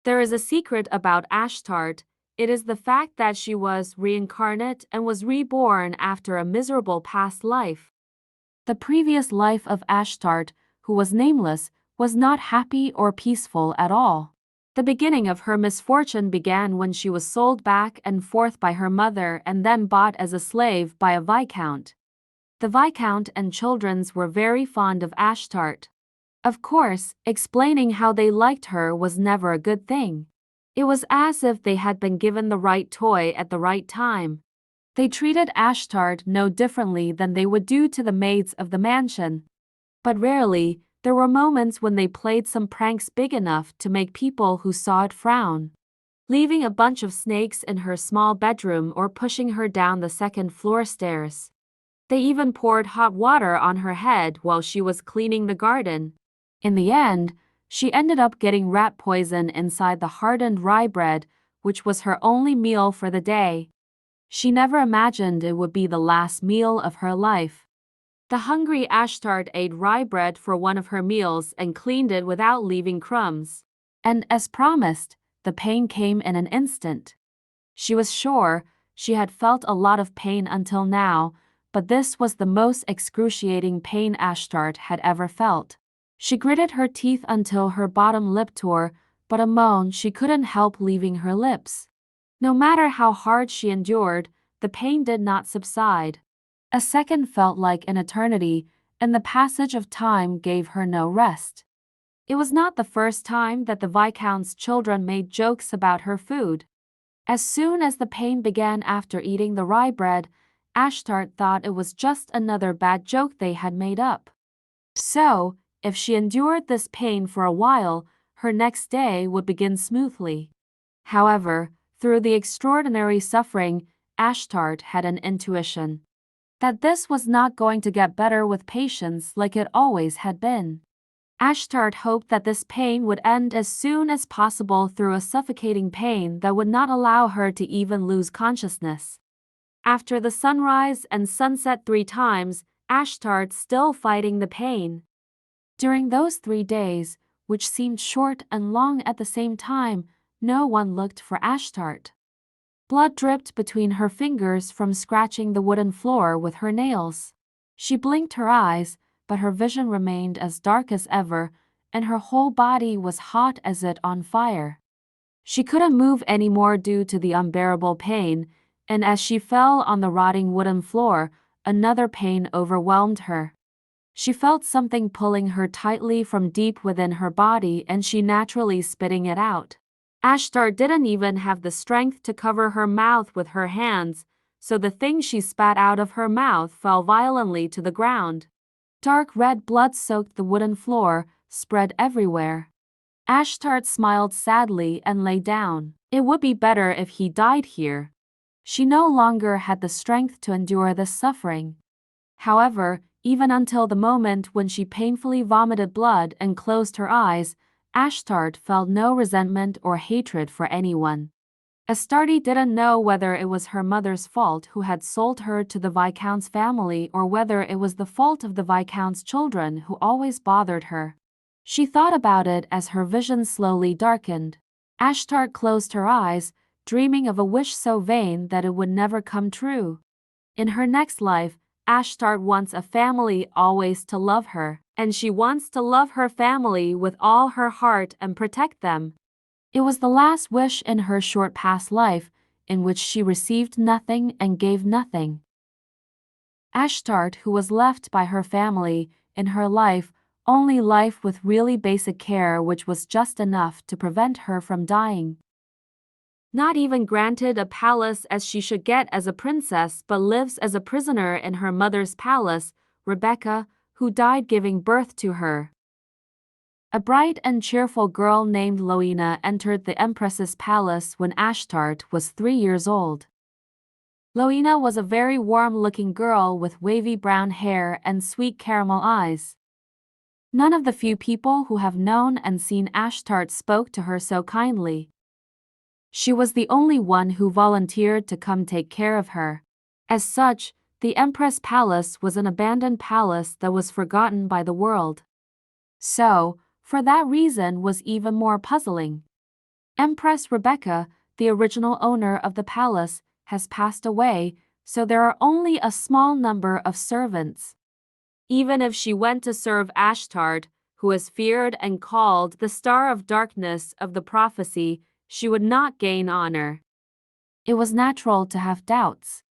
There is a secret about Ashtarte. It is the fact that she was reincarnate and was reborn after a miserable past life. The previous life of Ashtarte, who was nameless, was not happy or peaceful at all. The beginning of her misfortune began when she was sold back and forth by her mother and then bought as a slave by a viscount. The viscount and children were very fond of Ashtarte. Of course, explaining how they liked her was never a good thing. It was as if they had been given the right toy at the right time. They treated Ashtarte no differently than they would do to the maids of the mansion. But rarely, there were moments when they played some pranks big enough to make people who saw it frown. Leaving a bunch of snakes in her small bedroom or pushing her down the second-floor stairs. They even poured hot water on her head while she was cleaning the garden. In the end, she ended up getting rat poison inside the hardened rye bread, which was her only meal for the day. She never imagined it would be the last meal of her life. The hungry Ashtarte ate rye bread for one of her meals and cleaned it without leaving crumbs. And as promised, the pain came in an instant. She was sure she had felt a lot of pain until now, but this was the most excruciating pain Ashtarte had ever felt. She gritted her teeth until her bottom lip tore, but a moan she couldn't help leaving her lips. No matter how hard she endured, the pain did not subside. A second felt like an eternity, and the passage of time gave her no rest. It was not the first time that the Viscount's children made jokes about her food. As soon as the pain began after eating the rye bread, Ashtarte thought it was just another bad joke they had made up. So, if she endured this pain for a while, her next day would begin smoothly. However, through the extraordinary suffering, Ashtarte had an intuition that this was not going to get better with patience like it always had been. Ashtarte hoped that this pain would end as soon as possible through a suffocating pain that would not allow her to even lose consciousness. After the sunrise and sunset 3 times, Ashtarte still fighting the pain. During those 3 days, which seemed short and long at the same time, no one looked for Ashtarte. Blood dripped between her fingers from scratching the wooden floor with her nails. She blinked her eyes, but her vision remained as dark as ever, and her whole body was hot as it on fire. She couldn't move anymore due to the unbearable pain, and as she fell on the rotting wooden floor, another pain overwhelmed her. She felt something pulling her tightly from deep within her body, and she naturally spitting it out. Ashtarte didn't even have the strength to cover her mouth with her hands, so the thing she spat out of her mouth fell violently to the ground. Dark red blood soaked the wooden floor, spread everywhere. Ashtarte smiled sadly and lay down. It would be better if he died here. She no longer had the strength to endure this suffering. However, even until the moment when she painfully vomited blood and closed her eyes, Ashtarte felt no resentment or hatred for anyone. Ashtarte didn't know whether it was her mother's fault who had sold her to the Viscount's family or whether it was the fault of the Viscount's children who always bothered her. She thought about it as her vision slowly darkened. Ashtarte closed her eyes, dreaming of a wish so vain that it would never come true. In her next life, Ashtarte wants a family always to love her, and she wants to love her family with all her heart and protect them. It was the last wish in her short past life, in which she received nothing and gave nothing. Ashtarte, who was left by her family, in her life, only life with really basic care which was just enough to prevent her from dying. Not even granted a palace as she should get as a princess, but lives as a prisoner in her mother's palace, Rebecca, who died giving birth to her. A bright and cheerful girl named Loina entered the Empress's palace when Ashtarte was 3 years old. Loina was a very warm-looking girl with wavy brown hair and sweet caramel eyes. None of the few people who have known and seen Ashtarte spoke to her so kindly. She was the only one who volunteered to come take care of her. As such, the Empress Palace was an abandoned palace that was forgotten by the world. So, for that reason was even more puzzling. Empress Rebecca, the original owner of the palace, has passed away, so there are only a small number of servants. Even if she went to serve Ashtarte, who is feared and called the Star of Darkness of the prophecy, she would not gain honor. It was natural to have doubts.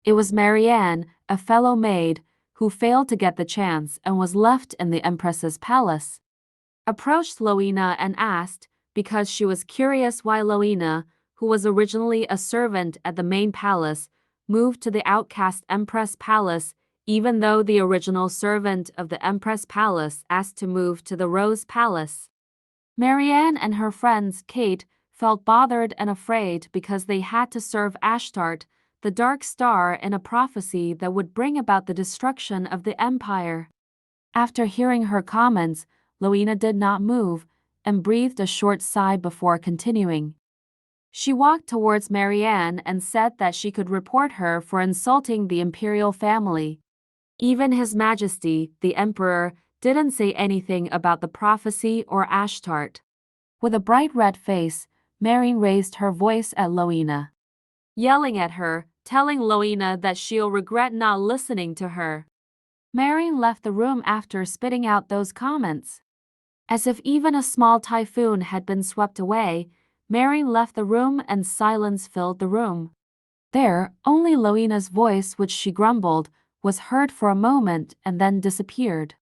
It was Marianne, a fellow maid, who failed to get the chance and was left in the Empress's palace. Approached Loina and asked, because she was curious why Loina, who was originally a servant at the main palace, moved to the outcast Empress Palace, even though the original servant of the Empress Palace asked to move to the Rose Palace. Marianne and her friends Kate felt bothered and afraid because they had to serve Ashtarte, the dark star in a prophecy that would bring about the destruction of the empire. After hearing her comments, Loina did not move and breathed a short sigh before continuing. She walked towards Marianne and said that she could report her for insulting the imperial family. Even His Majesty, the Emperor, didn't say anything about the prophecy or Ashtarte. With a bright red face, Marianne raised her voice at Loina, yelling at her, telling Loina that she'll regret not listening to her. Marianne left the room after spitting out those comments. As if even a small typhoon had been swept away, Marianne left the room and silence filled the room. There, only Loina's voice, which she grumbled, was heard for a moment and then disappeared.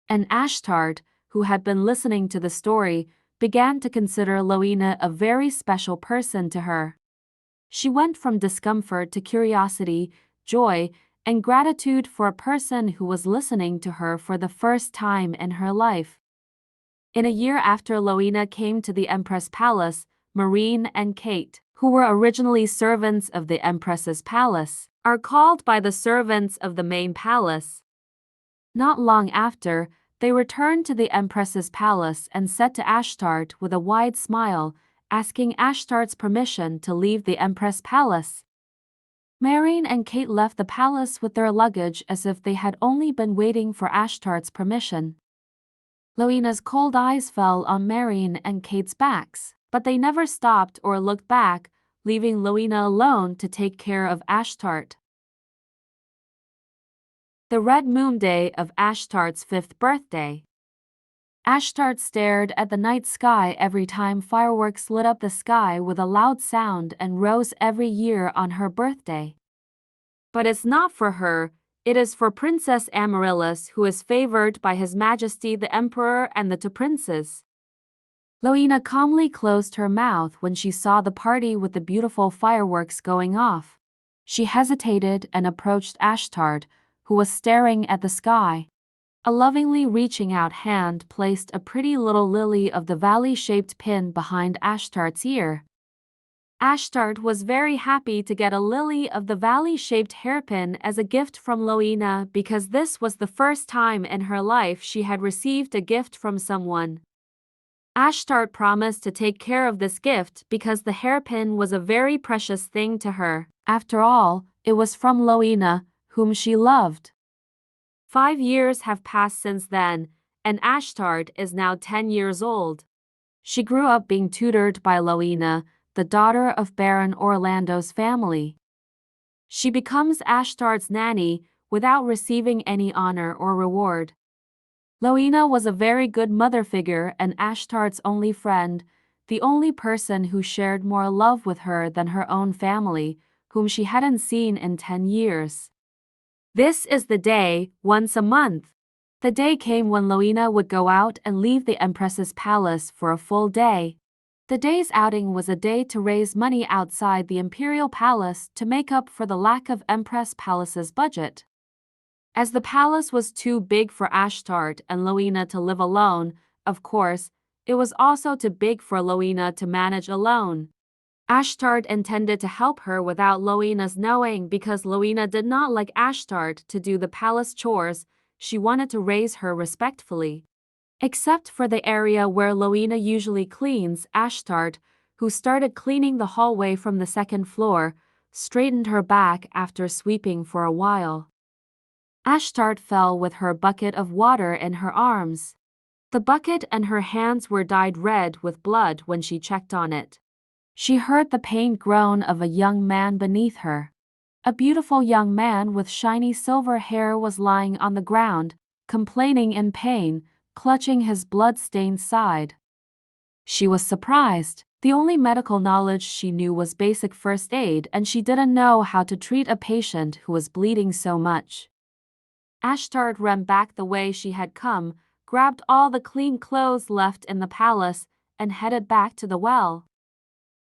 And Ashtarte, who had been listening to the story, began to consider Loina a very special person to her. She went from discomfort to curiosity, joy, and gratitude for a person who was listening to her for the first time in her life. In a year after Loina came to the Empress Palace, Marine and Kate, who were originally servants of the Empress's palace, are called by the servants of the main palace. Not long after, they returned to the Empress's palace and said to Ashtarte with a wide smile, asking Ashtarte's permission to leave the Empress Palace. Marine and Kate left the palace with their luggage as if they had only been waiting for Ashtarte's permission. Loina's cold eyes fell on Marine and Kate's backs, but they never stopped or looked back, leaving Loina alone to take care of Ashtarte. The red moon day of Ashtarte's 5th birthday. Ashtarte stared at the night sky every time fireworks lit up the sky with a loud sound and rose every year on her birthday. But it's not for her, it is for Princess Amaryllis, who is favored by His Majesty the Emperor and the two princes. Loina calmly closed her mouth when she saw the party with the beautiful fireworks going off. She hesitated and approached Ashtarte, who was staring at the sky. A lovingly reaching out hand placed a pretty little lily of the valley-shaped pin behind Ashtarte's ear. Ashtarte was very happy to get a lily of the valley-shaped hairpin as a gift from Loina because this was the first time in her life she had received a gift from someone. Ashtarte promised to take care of this gift because the hairpin was a very precious thing to her. After all, it was from Loina, whom she loved. 5 years have passed since then, and Ashtarte is now 10 years old. She grew up being tutored by Loina, the daughter of Baron Orlando's family. She becomes Ashtarte's nanny without receiving any honor or reward. Loina was a very good mother figure and Ashtarte's only friend, the only person who shared more love with her than her own family, whom she hadn't seen in 10 years. This is the day, once a month. The day came when Loina would go out and leave the Empress's palace for a full day. The day's outing was a day to raise money outside the imperial palace to make up for the lack of Empress Palace's budget. As the palace was too big for Ashtarte and Loina to live alone, of course, it was also too big for Loina to manage alone. Ashtarte intended to help her without Loina's knowing because Loina did not like Ashtarte to do the palace chores. She wanted to raise her respectfully. Except for the area where Loina usually cleans, Ashtarte, who started cleaning the hallway from the 2nd floor, straightened her back after sweeping for a while. Ashtarte fell with her bucket of water in her arms. The bucket and her hands were dyed red with blood when she checked on it. She heard the pained groan of a young man beneath her. A beautiful young man with shiny silver hair was lying on the ground, complaining in pain, clutching his blood-stained side. She was surprised. The only medical knowledge she knew was basic first aid, and she didn't know how to treat a patient who was bleeding so much. Ashtarte ran back the way she had come, grabbed all the clean clothes left in the palace, and headed back to the well.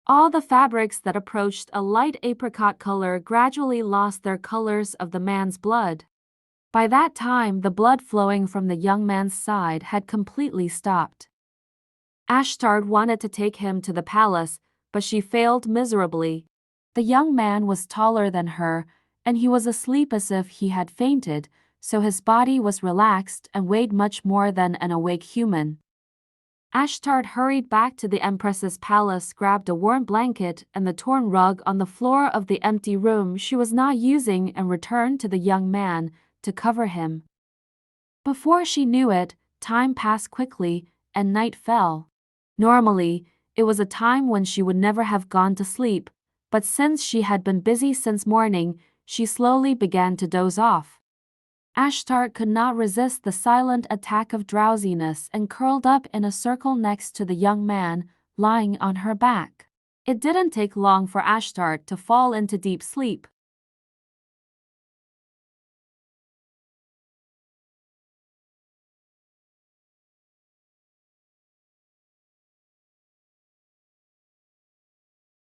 All the fabrics that approached a light apricot color gradually lost their colors of the man's blood. By that time, the blood flowing from the young man's side had completely stopped. Ashtarte wanted to take him to the palace, but she failed miserably. The young man was taller than her, and he was asleep as if he had fainted, so his body was relaxed and weighed much more than an awake human. Ashtarte hurried back to the Empress's palace, grabbed a warm blanket and the torn rug on the floor of the empty room she was not using, and returned to the young man to cover him. Before she knew it, time passed quickly and night fell. Normally, it was a time when she would never have gone to sleep, but since she had been busy since morning, she slowly began to doze off. Ashtarte could not resist the silent attack of drowsiness and curled up in a circle next to the young man, lying on her back. It didn't take long for Ashtarte to fall into deep sleep.